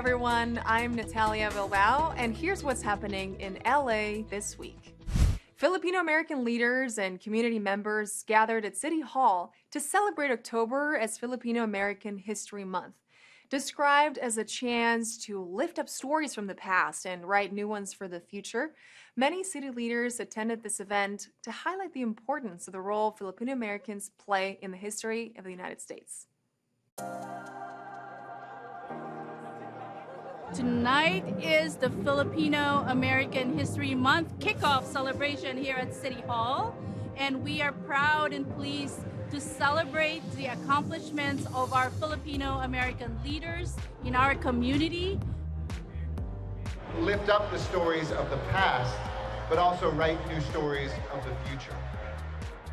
everyone. I'm Natalia Bilbao, and here's what's happening in LA this week. Filipino American leaders and community members gathered at City Hall to celebrate October as Filipino American History Month. Described as a chance to lift up stories from the past and write new ones for the future, many city leaders attended this event to highlight the importance of the role Filipino Americans play in the history of the United States. Tonight is the Filipino American History Month kickoff celebration here at City Hall, and we are proud and pleased to celebrate the accomplishments of our Filipino American leaders in our community. Lift up the stories of the past, but also write new stories of the future.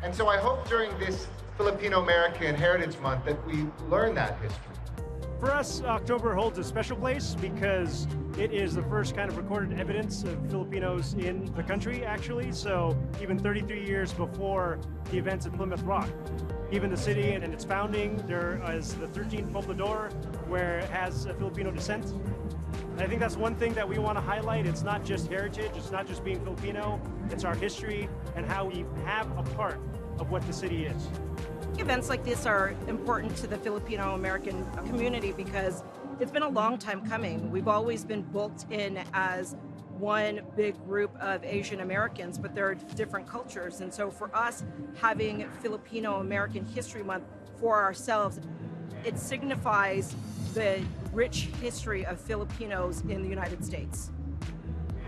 And so I hope during this Filipino American Heritage Month that we learn that history. For us, October holds a special place because it is the first kind of recorded evidence of Filipinos in the country, actually. So even 33 years before the events at Plymouth Rock. Even the city and its founding, there is the 13th Poblador, where it has a Filipino descent. And I think that's one thing that we want to highlight. It's not just heritage, it's not just being Filipino, it's our history and how we have a part of what the city is. Events like this are important to the Filipino American community because it's been a long time coming. We've always been booked in as one big group of Asian Americans, but there are different cultures. And so for us, having Filipino American History Month for ourselves, it signifies the rich history of Filipinos in the United States.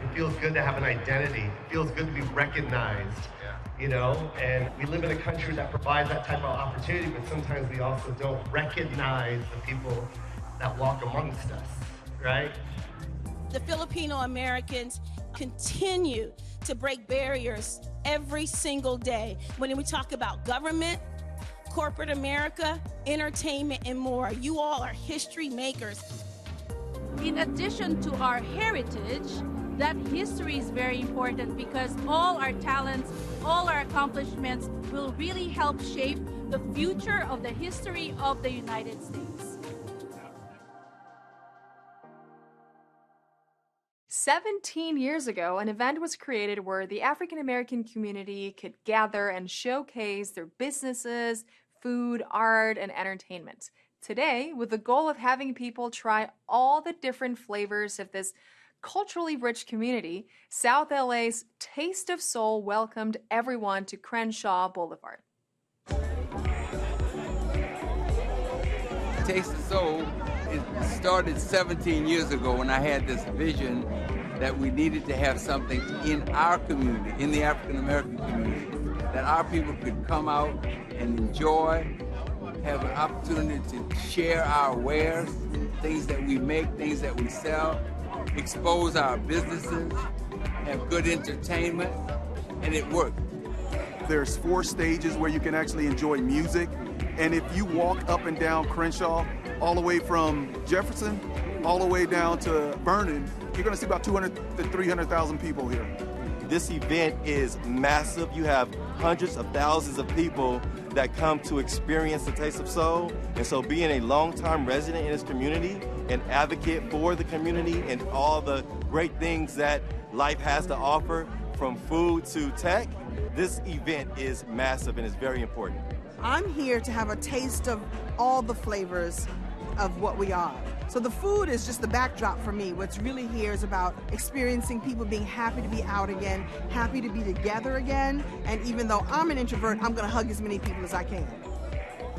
It feels good to have an identity. It feels good to be recognized. You know, and we live in a country that provides that type of opportunity, but sometimes we also don't recognize the people that walk amongst us, right? The Filipino Americans continue to break barriers every single day. When we talk about government, corporate America, entertainment, and more, you all are history makers. In addition to our heritage, that history is very important because all our talents, all our accomplishments will really help shape the future of the history of the United States. 17 years ago, an event was created where the African American community could gather and showcase their businesses, food, art, and entertainment. Today, with the goal of having people try all the different flavors of this culturally rich community, South LA's Taste of Soul welcomed everyone to Crenshaw Boulevard. Taste of Soul, it started 17 years ago when I had this vision that we needed to have something in our community, in the African American community, that our people could come out and enjoy, have an opportunity to share our wares, things that we make, things that we sell, expose our businesses, have good entertainment, and it worked. There's 4 stages where you can actually enjoy music, and if you walk up and down Crenshaw, all the way from Jefferson, all the way down to Vernon, you're gonna see about 200 to 300,000 people here. This event is massive. You have hundreds of thousands of people that come to experience the Taste of Soul. And so being a longtime resident in this community, an advocate for the community and all the great things that life has to offer, from food to tech, this event is massive and is very important. I'm here to have a taste of all the flavors of what we are. So the food is just the backdrop for me. What's really here is about experiencing people being happy to be out again, happy to be together again, and even though I'm an introvert, I'm gonna hug as many people as I can.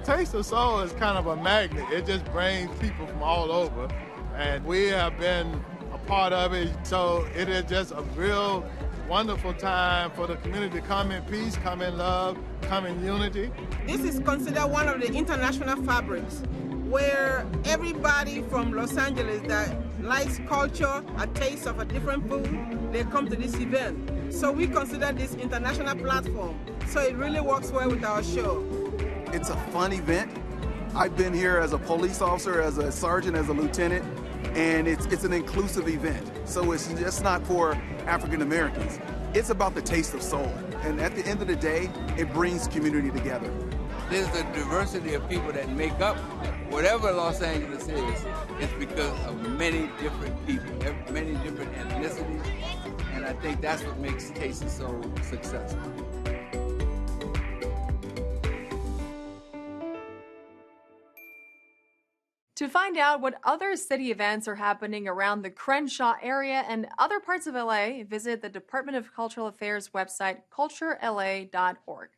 Taste of Soul is kind of a magnet. It just brings people from all over, and we have been a part of it, so it is just a real wonderful time for the community to come in peace, come in love, come in unity. This is considered one of the international fabrics where everybody from Los Angeles that likes culture, a taste of a different food, they come to this event. So we consider this international platform. So it really works well with our show. It's a fun event. I've been here as a police officer, as a sergeant, as a lieutenant, and it's an inclusive event. So it's just not for African Americans. It's about the taste of soul. And at the end of the day, it brings community together. there's a diversity of people that make up whatever Los Angeles is. It's because of many different people, many different ethnicities, and I think that's what makes Taste so successful. To find out what other city events are happening around the Crenshaw area and other parts of LA, visit the Department of Cultural Affairs website, culturela.org.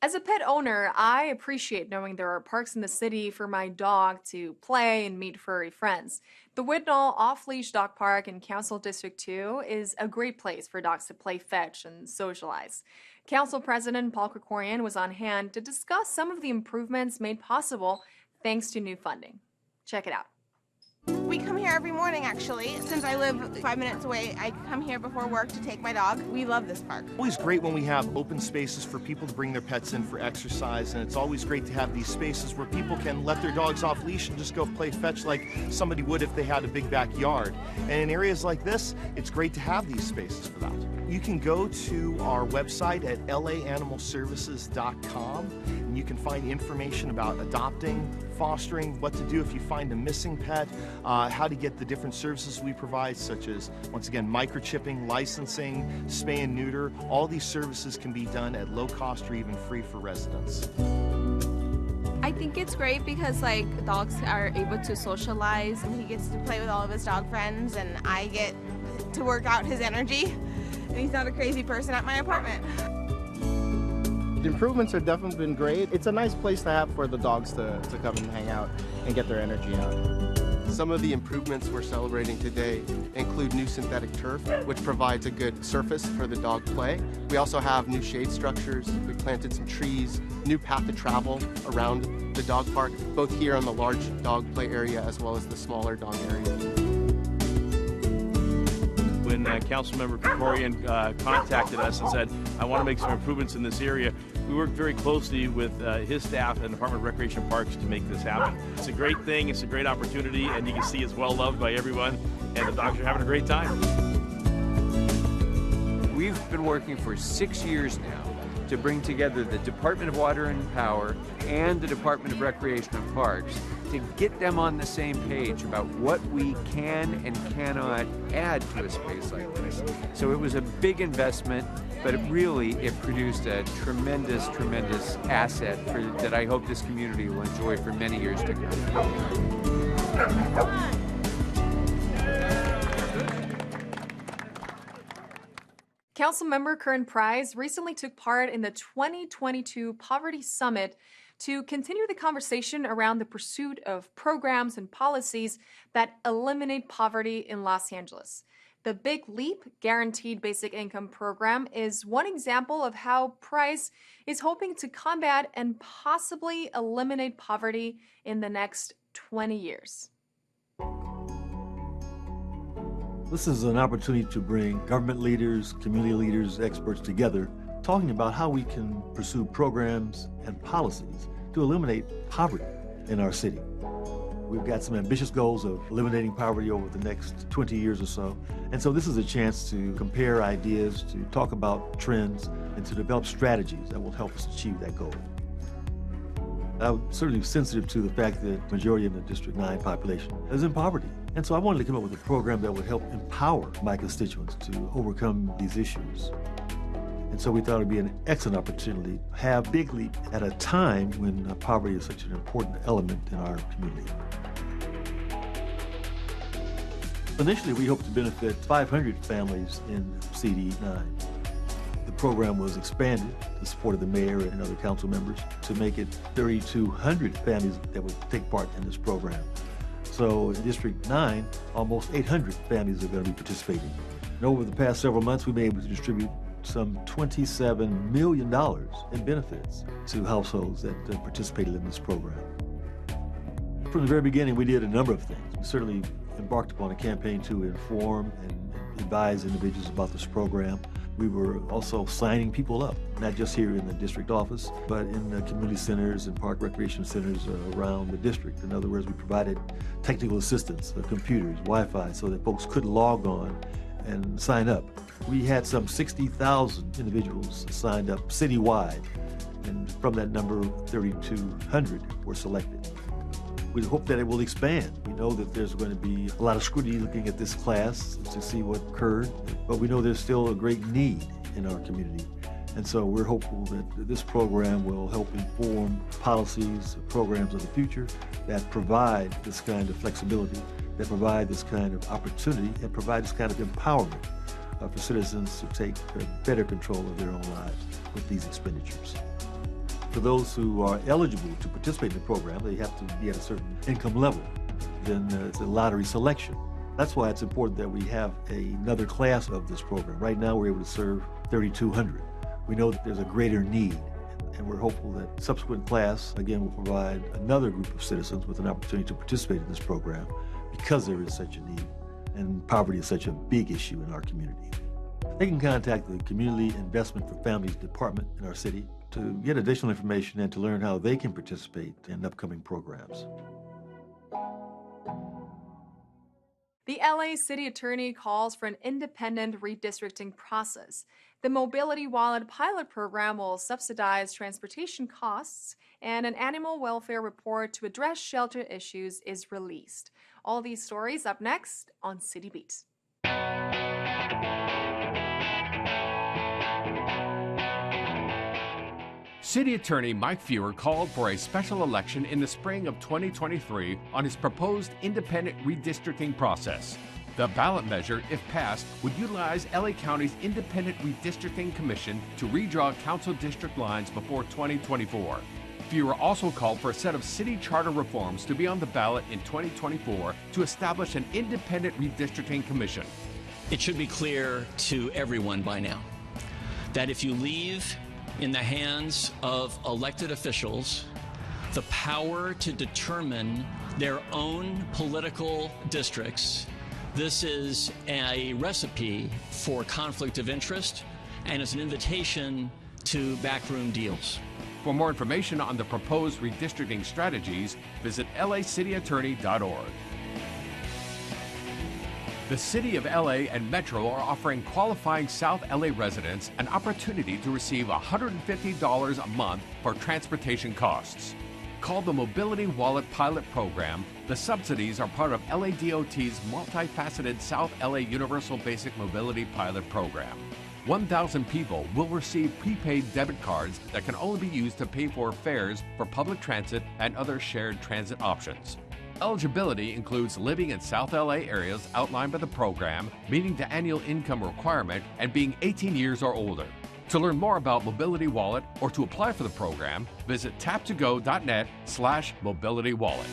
As a pet owner, I appreciate knowing there are parks in the city for my dog to play and meet furry friends. The Whitnall Off-Leash Dog Park in Council District 2 is a great place for dogs to play fetch and socialize. Council President Paul Curren was on hand to discuss some of the improvements made possible thanks to new funding. Check it out. We come here every morning, actually. Since I live 5 minutes away, I come here before work to take my dog. We love this park. Always great when we have open spaces for people to bring their pets in for exercise, and it's always great to have these spaces where people can let their dogs off leash and just go play fetch like somebody would if they had a big backyard. And in areas like this, it's great to have these spaces for that. You can go to our website at laanimalservices.com, and you can find information about adopting, fostering, what to do if you find a missing pet, how to get the different services we provide, such as, once again, microchipping, licensing, spay and neuter. All these services can be done at low cost or even free for residents. I think it's great because, dogs are able to socialize, and he gets to play with all of his dog friends, and I get to work out his energy, and he's not a crazy person at my apartment. The improvements have definitely been great. It's a nice place to have for the dogs to come and hang out and get their energy out. Some of the improvements we're celebrating today include new synthetic turf, which provides a good surface for the dog play. We also have new shade structures. We planted some trees, new path to travel around the dog park, both here on the large dog play area as well as the smaller dog area. When Councilmember Curren contacted us and said, I want to make some improvements in this area, we worked very closely with his staff and the Department of Recreation and Parks to make this happen. It's a great thing, it's a great opportunity, and you can see it's well loved by everyone, and the dogs are having a great time. We've been working for 6 years now to bring together the Department of Water and Power and the Department of Recreation and Parks to get them on the same page about what we can and cannot add to a space like this. So it was a big investment, but it produced a tremendous, tremendous asset that I hope this community will enjoy for many years to come. Councilmember Curren recently took part in the 2022 Poverty Summit to continue the conversation around the pursuit of programs and policies that eliminate poverty in Los Angeles. The Big Leap Guaranteed Basic Income Program is one example of how Price is hoping to combat and possibly eliminate poverty in the next 20 years. This is an opportunity to bring government leaders, community leaders, experts together, talking about how we can pursue programs and policies to eliminate poverty in our city. We've got some ambitious goals of eliminating poverty over the next 20 years or so. And so this is a chance to compare ideas, to talk about trends, and to develop strategies that will help us achieve that goal. I'm certainly sensitive to the fact that the majority of the District 9 population is in poverty. And so I wanted to come up with a program that would help empower my constituents to overcome these issues. And so we thought it would be an excellent opportunity to have Big Leap at a time when poverty is such an important element in our community. Initially, we hoped to benefit 500 families in CD9. The program was expanded, the support of the mayor and other council members, to make it 3,200 families that would take part in this program. So in District 9, almost 800 families are going to be participating. And over the past several months, we've been able to distribute some $27 million in benefits to households that participated in this program. From the very beginning, we did a number of things. We certainly embarked upon a campaign to inform and advise individuals about this program. We were also signing people up, not just here in the district office, but in the community centers and park recreation centers around the district. In other words, we provided technical assistance, computers, Wi-Fi, so that folks could log on and sign up. We had some 60,000 individuals signed up citywide And from that number, 3,200 were selected. We hope that it will expand. We know that there's going to be a lot of scrutiny looking at this class to see what occurred, but we know there's still a great need in our community. And so we're hopeful that this program will help inform policies, programs of the future that provide this kind of flexibility, that provide this kind of opportunity, and provide this kind of empowerment for citizens to take better control of their own lives with these expenditures. For those who are eligible to participate in the program, they have to be at a certain income level. Then it's a lottery selection. That's why it's important that we have another class of this program. Right now, we're able to serve 3,200. We know that there's a greater need, and we're hopeful that subsequent class, again, will provide another group of citizens with an opportunity to participate in this program because there is such a need, and poverty is such a big issue in our community. They can contact the Community Investment for Families Department in our city to get additional information and to learn how they can participate in upcoming programs. The LA City Attorney calls for an independent redistricting process. The Mobility Wallet pilot program will subsidize transportation costs, and an animal welfare report to address shelter issues is released. All these stories up next on City Beat. City Attorney Mike Fewer called for a special election in the spring of 2023 on his proposed independent redistricting process. The ballot measure, if passed, would utilize LA County's Independent Redistricting Commission to redraw council district lines before 2024. Fewer also called for a set of city charter reforms to be on the ballot in 2024 to establish an independent redistricting commission. It should be clear to everyone by now that if you leave in the hands of elected officials the power to determine their own political districts, this is a recipe for conflict of interest, and it's an invitation to backroom deals. For more information on the proposed redistricting strategies, visit lacityattorney.org. The City of LA and Metro are offering qualifying South LA residents an opportunity to receive $150 a month for transportation costs. Called the Mobility Wallet Pilot Program, the subsidies are part of LADOT's multifaceted South LA Universal Basic Mobility Pilot Program. 1,000 people will receive prepaid debit cards that can only be used to pay for fares for public transit and other shared transit options. Eligibility includes living in South LA areas outlined by the program, meeting the annual income requirement, and being 18 years or older. To learn more about Mobility Wallet or to apply for the program, visit taptogo.net/mobilitywallet.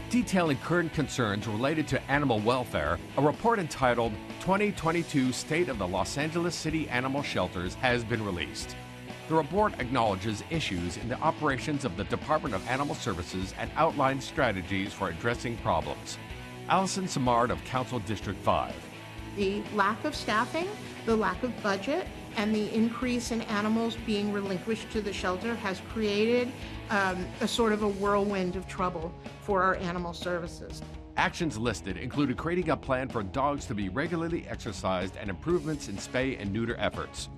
Detailing current concerns related to animal welfare, a report entitled 2022 State of the Los Angeles City Animal Shelters has been released. The report acknowledges issues in the operations of the Department of Animal Services and outlines strategies for addressing problems. Allison Samard of Council District 5. The lack of staffing, the lack of budget, and the increase in animals being relinquished to the shelter has created a sort of a whirlwind of trouble for our animal services. Actions listed included creating a plan for dogs to be regularly exercised and improvements in spay and neuter efforts.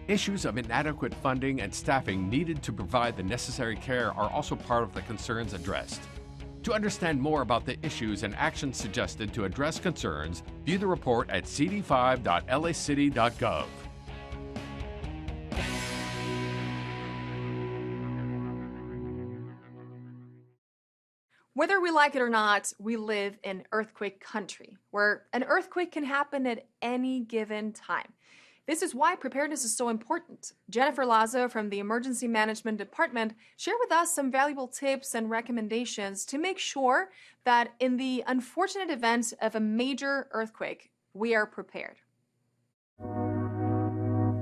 Issues of inadequate funding and staffing needed to provide the necessary care are also part of the concerns addressed. To understand more about the issues and actions suggested to address concerns, view the report at cd5.lacity.gov. Whether we like it or not, we live in earthquake country, where an earthquake can happen at any given time. This is why preparedness is so important. Jennifer Lazo from the Emergency Management Department shared with us some valuable tips and recommendations to make sure that in the unfortunate event of a major earthquake, we are prepared.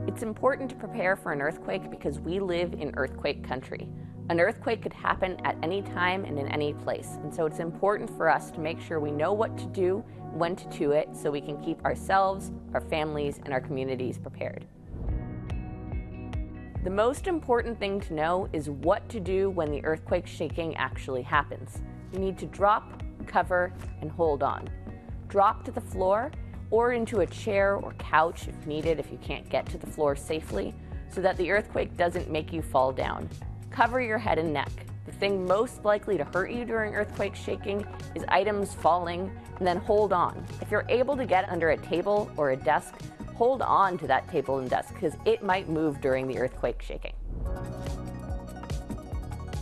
It's important to prepare for an earthquake because we live in earthquake country. An earthquake could happen at any time and in any place, and so it's important for us to make sure we know what to do, when to do it, so we can keep ourselves, our families, and our communities prepared. The most important thing to know is what to do when the earthquake shaking actually happens. You need to drop, cover, and hold on. Drop to the floor or into a chair or couch if needed if you can't get to the floor safely. so that the earthquake doesn't make you fall down. Cover your head and neck. The thing most likely to hurt you during earthquake shaking is items falling, and then hold on. If you're able to get under a table or a desk, hold on to that table and desk because it might move during the earthquake shaking.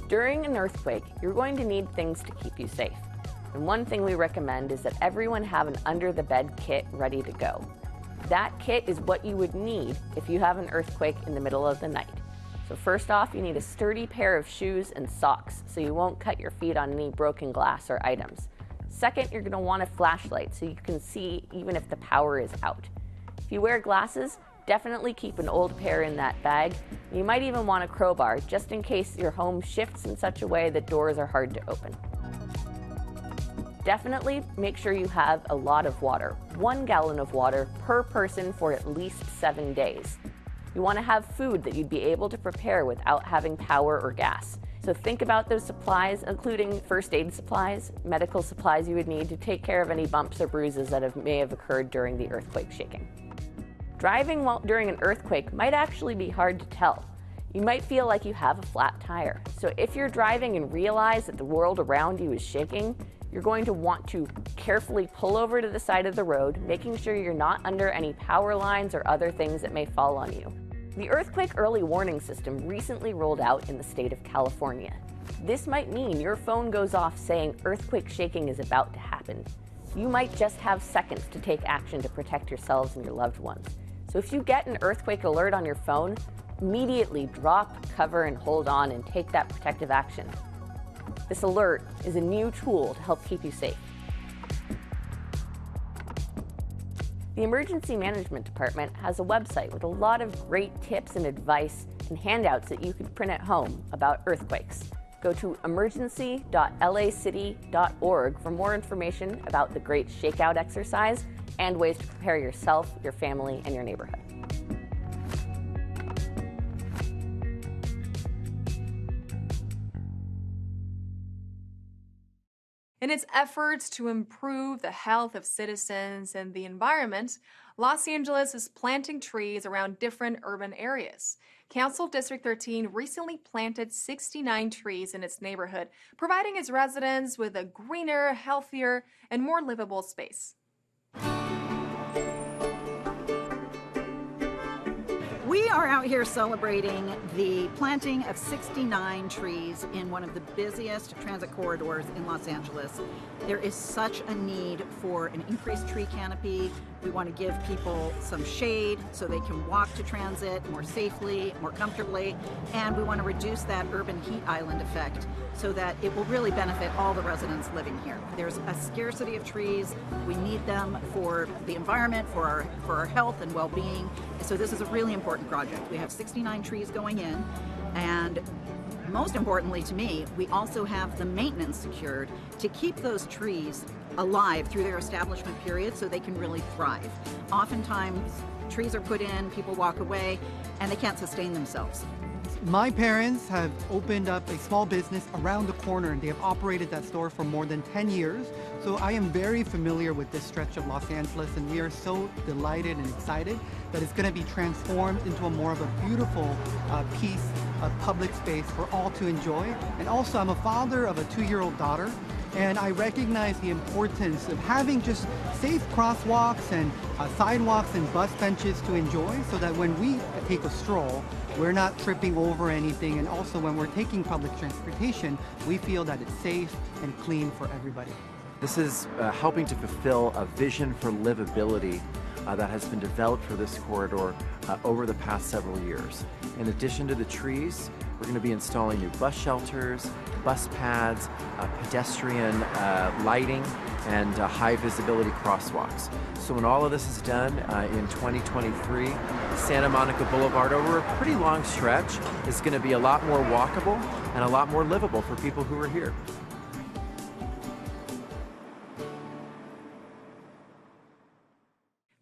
During an earthquake, you're going to need things to keep you safe. And one thing we recommend is that everyone have an under-the-bed kit ready to go. That kit is what you would need if you have an earthquake in the middle of the night. So first off, you need a sturdy pair of shoes and socks so you won't cut your feet on any broken glass or items. Second, you're going to want a flashlight so you can see even if the power is out. If you wear glasses, definitely keep an old pair in that bag. You might even want a crowbar just in case your home shifts in such a way that doors are hard to open. Definitely make sure you have a lot of water, 1 gallon of water per person for at least 7 days. You want to have food that you'd be able to prepare without having power or gas. So think about those supplies, including first aid supplies, medical supplies you would need to take care of any bumps or bruises that may have occurred during the earthquake shaking. Driving during an earthquake might actually be hard to tell. You might feel like you have a flat tire. So if you're driving and realize that the world around you is shaking, you're going to want to carefully pull over to the side of the road, making sure you're not under any power lines or other things that may fall on you. The Earthquake Early Warning System recently rolled out in the state of California. This might mean your phone goes off saying earthquake shaking is about to happen. You might just have seconds to take action to protect yourselves and your loved ones. So if you get an earthquake alert on your phone, immediately drop, cover, and hold on and take that protective action. This alert is a new tool to help keep you safe. The Emergency Management Department has a website with a lot of great tips and advice and handouts that you could print at home about earthquakes. Go to emergency.lacity.org for more information about the Great Shakeout exercise and ways to prepare yourself, your family, and your neighborhood. In its efforts to improve the health of citizens and the environment, Los Angeles is planting trees around different urban areas. Council District 13 recently planted 69 trees in its neighborhood, providing its residents with a greener, healthier, and more livable space. We are out here celebrating the planting of 69 trees in one of the busiest transit corridors in Los Angeles. There is such a need for an increased tree canopy. We want to give people some shade so they can walk to transit more safely, more comfortably, and we want to reduce that urban heat island effect so that it will really benefit all the residents living here. There's a scarcity of trees. We need them for the environment, for our health and well-being. So this is a really important project. We have 69 trees going in, and most importantly to me, we also have the maintenance secured to keep those trees alive through their establishment period so they can really thrive. Oftentimes, trees are put in, people walk away, and they can't sustain themselves. My parents have opened up a small business around the corner, and they have operated that store for more than 10 years. So I am very familiar with this stretch of Los Angeles, and we are so delighted and excited that it's going to be transformed into a more of a beautiful piece of public space for all to enjoy. And also, I'm a father of a 2-year-old daughter, and I recognize the importance of having just safe crosswalks and sidewalks and bus benches to enjoy so that when we take a stroll, we're not tripping over anything, and also when we're taking public transportation, we feel that it's safe and clean for everybody. This is helping to fulfill a vision for livability that has been developed for this corridor over the past several years. In addition to the trees, we're going to be installing new bus shelters, bus pads, pedestrian lighting, and high visibility crosswalks. So when all of this is done in 2023, Santa Monica Boulevard over a pretty long stretch is going to be a lot more walkable and a lot more livable for people who are here.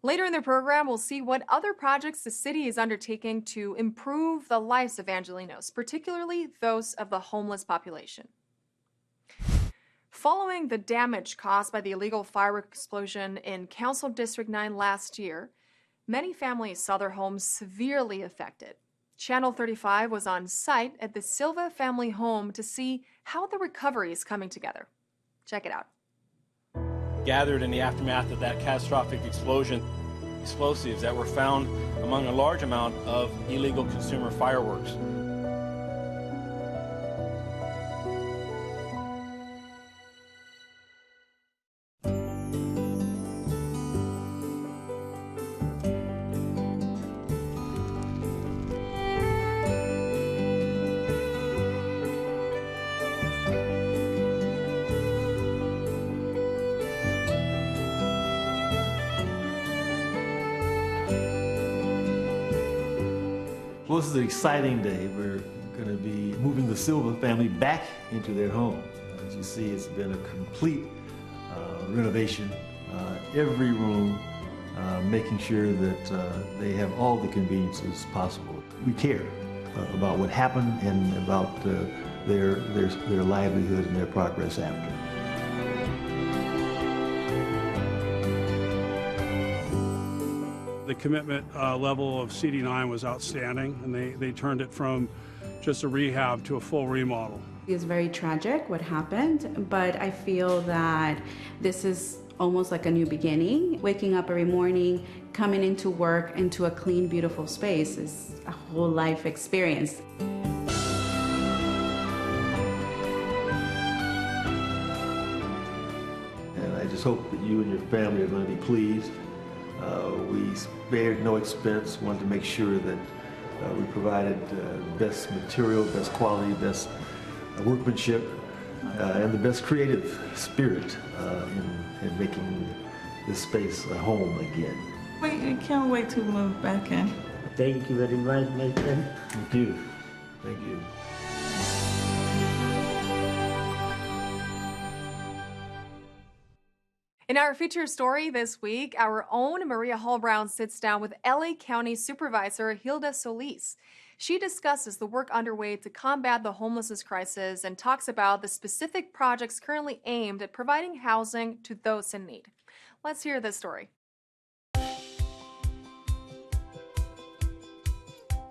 Later in the program, we'll see what other projects the city is undertaking to improve the lives of Angelenos, particularly those of the homeless population. Following the damage caused by the illegal firework explosion in Council District 9 last year, many families saw their homes severely affected. Channel 35 was on site at the Silva family home to see how the recovery is coming together. Check it out. Gathered in the aftermath of that catastrophic explosion, explosives that were found among a large amount of illegal consumer fireworks. Well, this is an exciting day. We're going to be moving the Silva family back into their home. As you see, it's been a complete renovation. Every room, making sure that they have all the conveniences possible. We care about what happened and about their livelihood and their progress after. The commitment level of CD9 was outstanding, and they turned it from just a rehab to a full remodel. It's very tragic what happened, but I feel that this is almost like a new beginning. Waking up every morning, coming into work, into a clean, beautiful space is a whole life experience. And I just hope that you and your family are going to be pleased. We spared no expense, wanted to make sure that we provided best material, best quality, best workmanship, and the best creative spirit in making this space a home again. We can't wait to move back in. Thank you very much, my friend. Thank you. Thank you. In our feature story this week, our own Maria Hall Brown sits down with LA County Supervisor Hilda Solis. She discusses the work underway to combat the homelessness crisis and talks about the specific projects currently aimed at providing housing to those in need. Let's hear this story.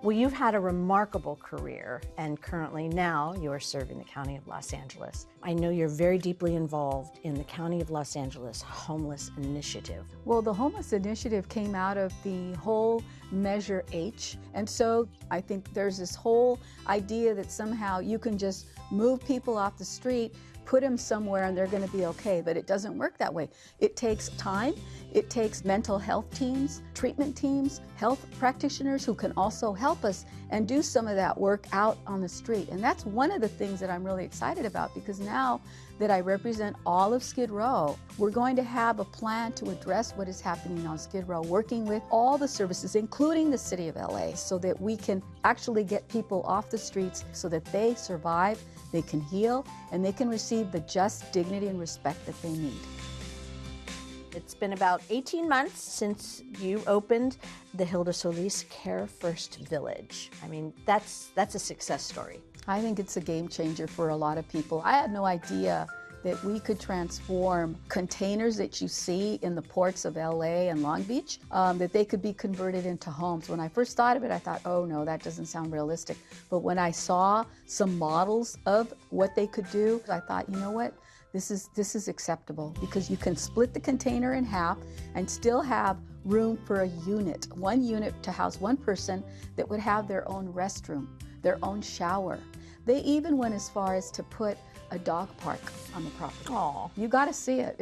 Well, you've had a remarkable career, and currently now you are serving the County of Los Angeles. I know you're very deeply involved in the County of Los Angeles Homeless Initiative. Well, the Homeless Initiative came out of the whole Measure H, and so I think there's this whole idea that somehow you can just move people off the street, put them somewhere, and they're going to be okay, but it doesn't work that way. It takes time. It takes mental health teams, treatment teams, health practitioners who can also help us and do some of that work out on the street. And that's one of the things that I'm really excited about, because now that I represent all of Skid Row, we're going to have a plan to address what is happening on Skid Row, working with all the services, including the City of LA, so that we can actually get people off the streets so that they survive, they can heal, and they can receive the just dignity and respect that they need. It's been about 18 months since you opened the Hilda Solis Care First Village. I mean, that's a success story. I think it's a game changer for a lot of people. I had no idea that we could transform containers that you see in the ports of LA and Long Beach, that they could be converted into homes. When I first thought of it, I thought, oh no, that doesn't sound realistic. But when I saw some models of what they could do, I thought, you know what? This is acceptable, because you can split the container in half and still have room for a unit, one unit to house one person that would have their own restroom, their own shower. They even went as far as to put a dog park on the property. Aww. You got to see it.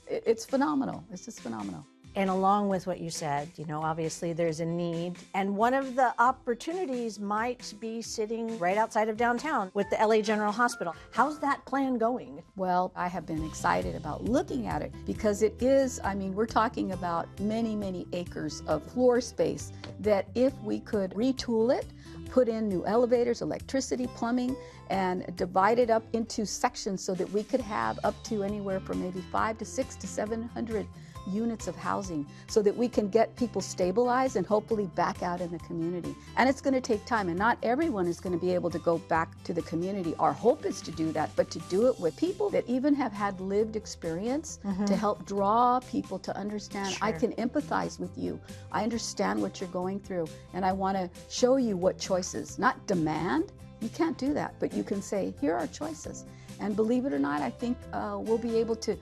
It's phenomenal. It's just phenomenal. And along with what you said, you know, obviously there's a need. And one of the opportunities might be sitting right outside of downtown with the LA General Hospital. How's that plan going? Well, I have been excited about looking at it, because it is, I mean, we're talking about many, many acres of floor space that if we could retool it, put in new elevators, electricity, plumbing, and divide it up into sections so that we could have up to anywhere from maybe 500 to 600 to 700 units of housing so that we can get people stabilized and hopefully back out in the community. And it's going to take time, and not everyone is going to be able to go back to the community. Our hope is to do that, but to do it with people that even have had lived experience to help draw people to understand, I can empathize with you. I understand what you're going through, and I want to show you what choices, not demand. You can't do that, but you can say, here are choices. And believe it or not, I think we'll be able to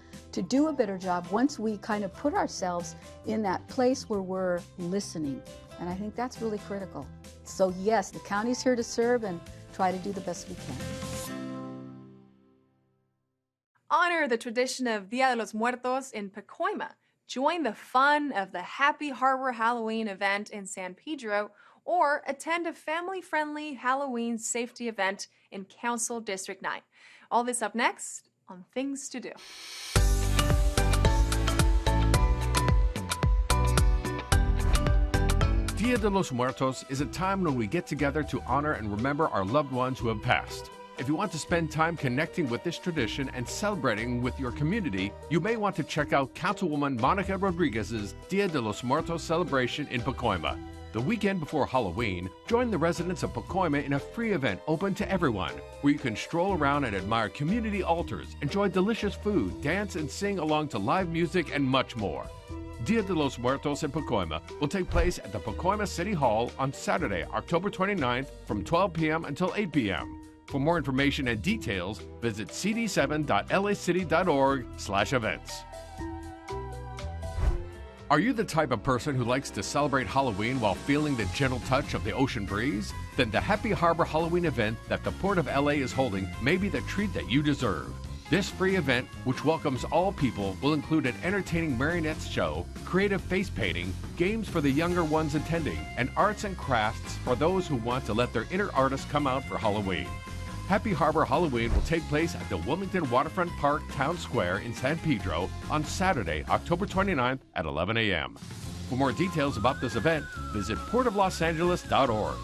do a better job once we kind of put ourselves in that place where we're listening. And I think that's really critical. So yes, the county's here to serve and try to do the best we can. Honor the tradition of Dia de los Muertos in Pacoima. Join the fun of the Happy Harbor Halloween event in San Pedro, or attend a family-friendly Halloween safety event in Council District 9. All this up next on Things to Do. Dia de los Muertos is a time when we get together to honor and remember our loved ones who have passed. If you want to spend time connecting with this tradition and celebrating with your community, you may want to check out Councilwoman Monica Rodriguez's Dia de los Muertos celebration in Pacoima. The weekend before Halloween, join the residents of Pacoima in a free event open to everyone, where you can stroll around and admire community altars, enjoy delicious food, dance and sing along to live music, and much more. Dia de los Muertos in Pacoima will take place at the Pacoima City Hall on Saturday, October 29th from 12 p.m. until 8 p.m. For more information and details, visit cd7.lacity.org/events. Are you the type of person who likes to celebrate Halloween while feeling the gentle touch of the ocean breeze? Then the Happy Harbor Halloween event that the Port of LA is holding may be the treat that you deserve. This free event, which welcomes all people, will include an entertaining marionettes show, creative face painting, games for the younger ones attending, and arts and crafts for those who want to let their inner artists come out for Halloween. Happy Harbor Halloween will take place at the Wilmington Waterfront Park Town Square in San Pedro on Saturday, October 29th at 11 a.m. For more details about this event, visit portoflosangeles.org.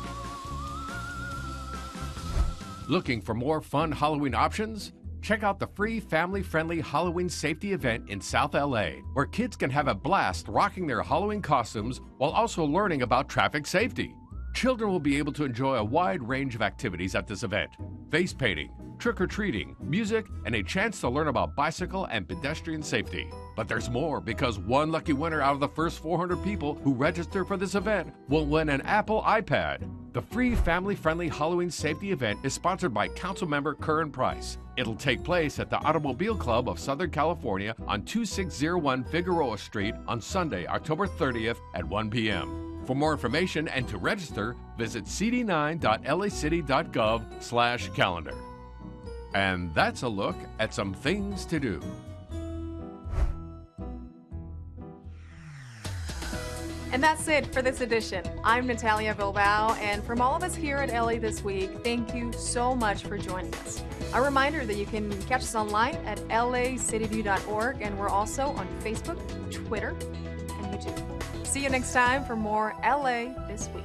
Looking for more fun Halloween options? Check out the free family-friendly Halloween safety event in South LA, where kids can have a blast rocking their Halloween costumes while also learning about traffic safety. Children will be able to enjoy a wide range of activities at this event: face painting, trick-or-treating, music, and a chance to learn about bicycle and pedestrian safety. But there's more, because one lucky winner out of the first 400 people who register for this event will win an Apple iPad. The free family-friendly Halloween safety event is sponsored by Councilmember Curren. It'll take place at the Automobile Club of Southern California on 2601 Figueroa Street on Sunday, October 30th at 1 p.m. For more information and to register, visit cd9.lacity.gov/calendar. And that's a look at some things to do. And that's it for this edition. I'm Natalia Bilbao, and from all of us here at LA This Week, thank you so much for joining us. A reminder that you can catch us online at lacitywiew.org, and we're also on Facebook, Twitter, and YouTube. See you next time for more LA This Week.